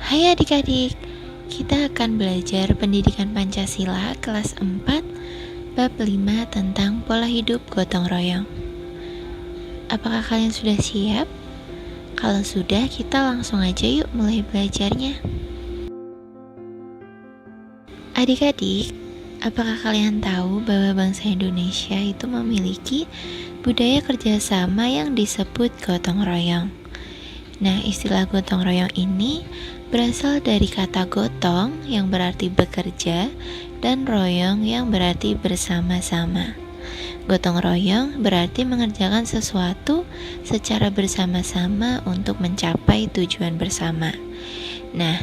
Hai adik-adik, kita akan belajar pendidikan Pancasila kelas 4 bab 5 tentang pola hidup gotong royong. Apakah kalian sudah siap? Kalau sudah, kita langsung aja yuk mulai belajarnya. Adik-adik, apakah kalian tahu bahwa bangsa Indonesia itu memiliki budaya kerjasama yang disebut gotong royong? Nah, istilah gotong royong ini berasal dari kata gotong yang berarti bekerja dan royong yang berarti bersama-sama. Gotong royong berarti mengerjakan sesuatu secara bersama-sama untuk mencapai tujuan bersama. Nah,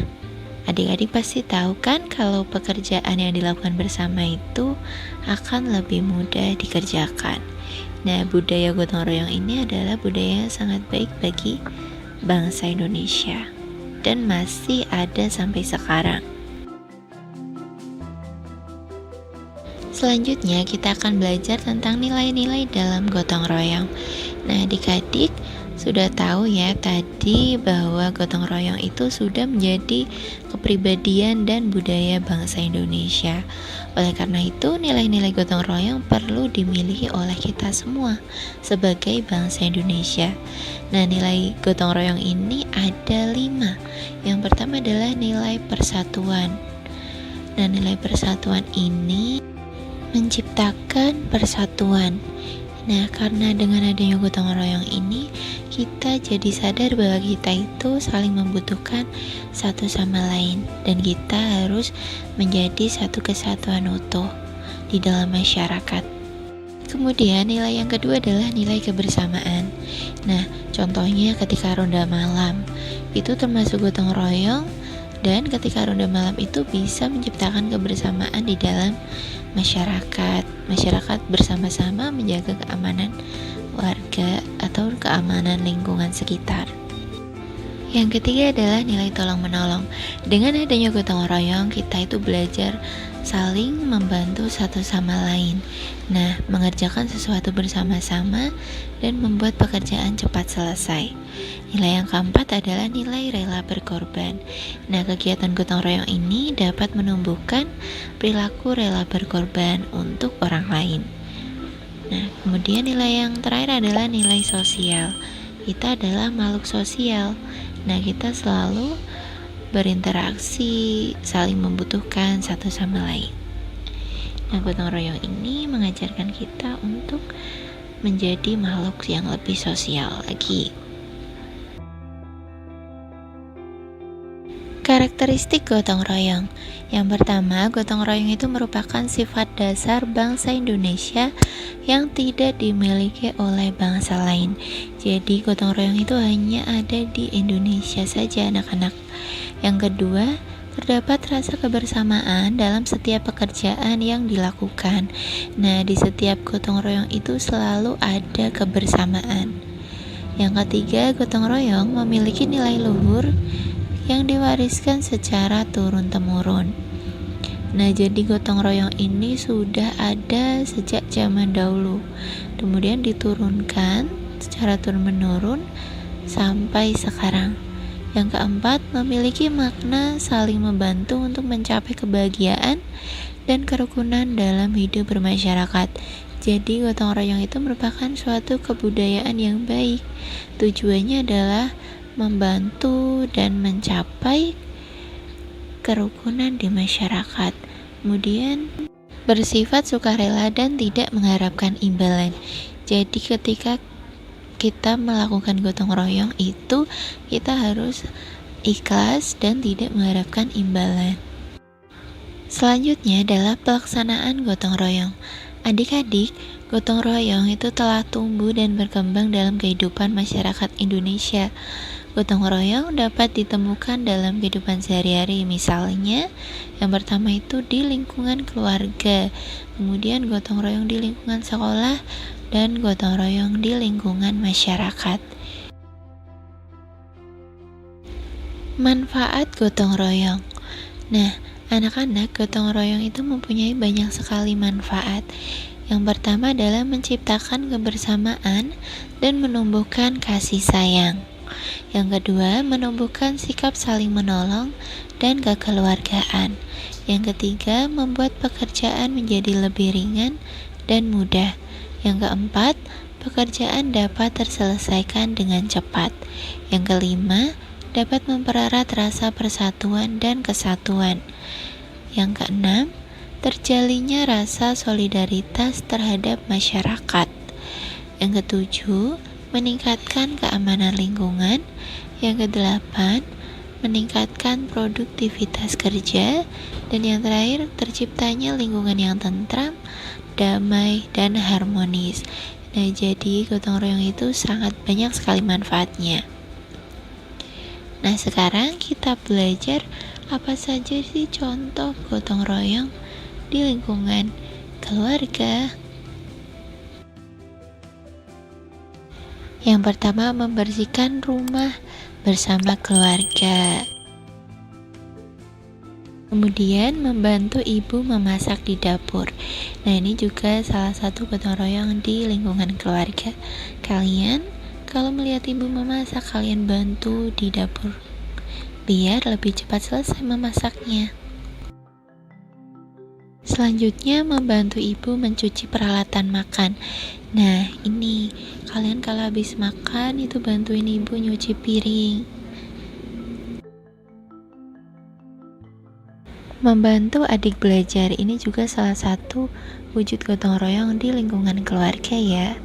adik-adik pasti tahu kan kalau pekerjaan yang dilakukan bersama itu akan lebih mudah dikerjakan. Nah, budaya gotong royong ini adalah budaya yang sangat baik bagi bangsa Indonesia dan masih ada sampai sekarang. Selanjutnya kita akan belajar tentang nilai-nilai dalam gotong royong. Nah, adik-adik sudah tahu ya tadi bahwa gotong royong itu sudah menjadi kepribadian dan budaya bangsa Indonesia. Oleh karena itu, nilai-nilai gotong royong perlu dimiliki oleh kita semua sebagai bangsa Indonesia. Nah, nilai gotong royong ini ada 5. Yang pertama adalah nilai persatuan. Nah, nilai persatuan ini menciptakan persatuan. Nah, karena dengan adanya gotong royong ini, kita jadi sadar bahwa kita itu saling membutuhkan satu sama lain dan kita harus menjadi satu kesatuan utuh di dalam masyarakat. Kemudian nilai yang kedua adalah nilai kebersamaan. Nah, contohnya ketika ronda malam, itu termasuk gotong royong dan ketika ronda malam itu bisa menciptakan kebersamaan di dalam masyarakat. Masyarakat bersama-sama menjaga keamanan warga atau keamanan lingkungan sekitar. Yang ketiga adalah nilai tolong-menolong. Dengan adanya gotong royong, kita itu belajar saling membantu satu sama lain. Nah, mengerjakan sesuatu bersama-sama dan membuat pekerjaan cepat selesai. Nilai yang keempat adalah nilai rela berkorban. Nah, kegiatan gotong royong ini dapat menumbuhkan perilaku rela berkorban untuk orang lain. Nah, kemudian nilai yang terakhir adalah nilai sosial. Kita adalah makhluk sosial. Nah, kita selalu berinteraksi, saling membutuhkan satu sama lain. Nah, gotong royong ini mengajarkan kita untuk menjadi makhluk yang lebih sosial lagi. Karakteristik gotong royong. Yang pertama, gotong royong itu merupakan sifat dasar bangsa Indonesia yang tidak dimiliki oleh bangsa lain. Jadi, gotong royong itu hanya ada di Indonesia saja, anak-anak. Yang kedua, terdapat rasa kebersamaan dalam setiap pekerjaan yang dilakukan. Nah, di setiap gotong royong itu selalu ada kebersamaan. Yang ketiga, gotong royong memiliki nilai luhur yang diwariskan secara turun-temurun. Nah, jadi gotong royong ini sudah ada sejak zaman dahulu, kemudian diturunkan secara turun-menurun sampai sekarang. Yang keempat, memiliki makna saling membantu untuk mencapai kebahagiaan dan kerukunan dalam hidup bermasyarakat. Jadi gotong royong itu merupakan suatu kebudayaan yang baik. Tujuannya adalah membantu dan mencapai kerukunan di masyarakat. Kemudian bersifat sukarela dan tidak mengharapkan imbalan. Jadi ketika kita melakukan gotong royong itu kita harus ikhlas dan tidak mengharapkan imbalan. Selanjutnya adalah pelaksanaan gotong royong. Adik-adik, gotong royong itu telah tumbuh dan berkembang dalam kehidupan masyarakat Indonesia. Gotong royong dapat ditemukan dalam kehidupan sehari-hari, misalnya yang pertama itu di lingkungan keluarga, kemudian gotong royong di lingkungan sekolah, dan gotong royong di lingkungan masyarakat. Manfaat gotong royong. Nah, anak-anak, gotong royong itu mempunyai banyak sekali manfaat. Yang pertama adalah menciptakan kebersamaan dan menumbuhkan kasih sayang. Yang kedua, menumbuhkan sikap saling menolong dan kekeluargaan. Yang ketiga, membuat pekerjaan menjadi lebih ringan dan mudah. Yang keempat, pekerjaan dapat terselesaikan dengan cepat. Yang kelima, dapat mempererat rasa persatuan dan kesatuan. Yang keenam, terjalinnya rasa solidaritas terhadap masyarakat. Yang ketujuh, meningkatkan keamanan lingkungan. Yang kedelapan, meningkatkan produktivitas kerja. Dan yang terakhir, terciptanya lingkungan yang tentram, damai, dan harmonis. Nah, jadi gotong royong itu sangat banyak sekali manfaatnya. Nah, sekarang kita belajar apa saja sih contoh gotong royong di lingkungan keluarga. Yang pertama, membersihkan rumah bersama keluarga. Kemudian, membantu ibu memasak di dapur. Nah, ini juga salah satu gotong royong di lingkungan keluarga. Kalian kalau melihat ibu memasak, kalian bantu di dapur biar lebih cepat selesai memasaknya. Selanjutnya, membantu ibu mencuci peralatan makan. Nah, ini kalian kalau habis makan itu bantuin ibu nyuci piring. Membantu adik belajar, ini juga salah satu wujud gotong royong di lingkungan keluarga ya.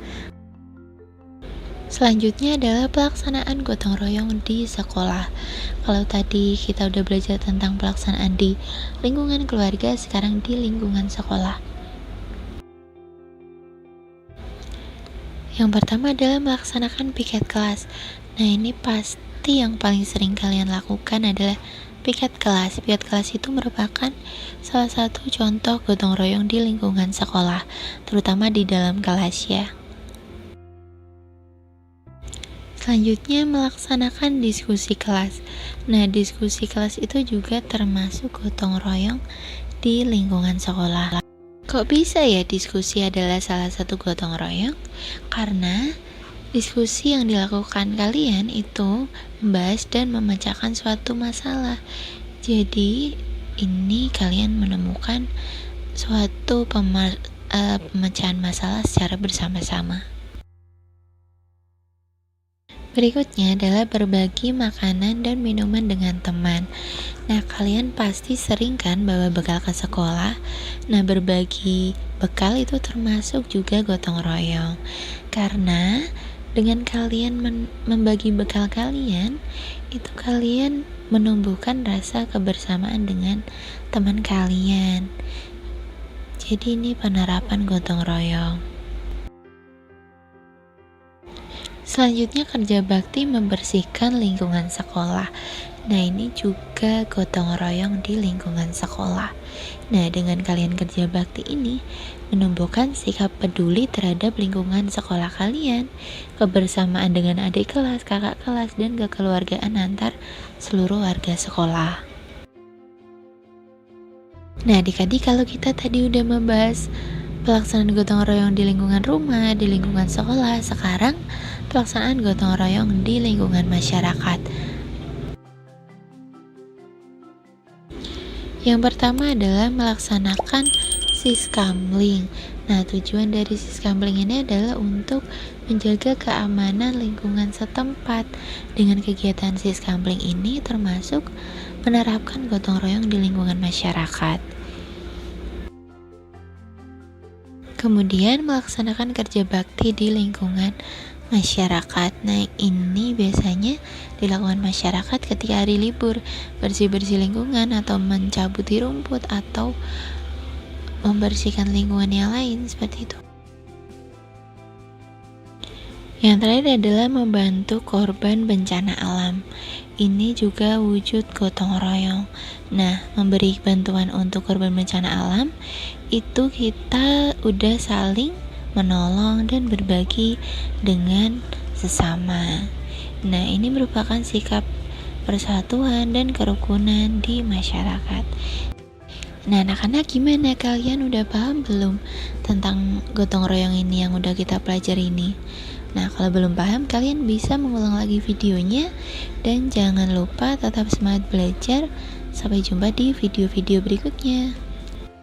Selanjutnya adalah pelaksanaan gotong royong di sekolah. Kalau tadi kita udah belajar tentang pelaksanaan di lingkungan keluarga, sekarang di lingkungan sekolah. Yang pertama adalah melaksanakan piket kelas. Nah, ini pasti yang paling sering kalian lakukan adalah piket kelas. Piket kelas itu merupakan salah satu contoh gotong royong di lingkungan sekolah, terutama di dalam kelas ya. Selanjutnya, melaksanakan diskusi kelas. Nah, diskusi kelas itu juga termasuk gotong royong di lingkungan sekolah. Kok bisa ya diskusi adalah salah satu gotong royong? Karena diskusi yang dilakukan kalian itu membahas dan memecahkan suatu masalah. Jadi, ini kalian menemukan suatu pemecahan masalah secara bersama-sama. Berikutnya adalah berbagi makanan dan minuman dengan teman. Nah, kalian pasti sering kan bawa bekal ke sekolah. Nah, berbagi bekal itu termasuk juga gotong royong. Karena dengan kalian membagi bekal kalian, itu kalian menumbuhkan rasa kebersamaan dengan teman kalian. Jadi ini penerapan gotong royong. Selanjutnya, kerja bakti membersihkan lingkungan sekolah. Nah, ini juga gotong royong di lingkungan sekolah. Nah, dengan kalian kerja bakti ini menumbuhkan sikap peduli terhadap lingkungan sekolah kalian, kebersamaan dengan adik kelas, kakak kelas, dan kekeluargaan antar seluruh warga sekolah. Nah, adik-adik, kalau kita tadi udah membahas pelaksanaan gotong royong di lingkungan rumah, di lingkungan sekolah, sekarang pelaksanaan gotong royong di lingkungan masyarakat. Yang pertama adalah melaksanakan siskamling. Nah, tujuan dari siskamling ini adalah untuk menjaga keamanan lingkungan setempat. Dengan kegiatan siskamling ini termasuk menerapkan gotong royong di lingkungan masyarakat. Kemudian melaksanakan kerja bakti di lingkungan masyarakat. Nah, ini biasanya dilakukan masyarakat ketika hari libur, bersih-bersih lingkungan atau mencabuti rumput atau membersihkan lingkungan yang lain seperti itu. Yang terakhir adalah membantu korban bencana alam. Ini juga wujud gotong royong. Nah, memberi bantuan untuk korban bencana alam itu kita udah saling menolong dan berbagi dengan sesama. Nah, ini merupakan sikap persatuan dan kerukunan di masyarakat. Nah, anak-anak, gimana? Kalian udah paham belum tentang gotong royong ini yang udah kita pelajari ini? Nah, kalau belum paham, kalian bisa mengulang lagi videonya. Dan jangan lupa tetap semangat belajar. Sampai jumpa di video-video berikutnya.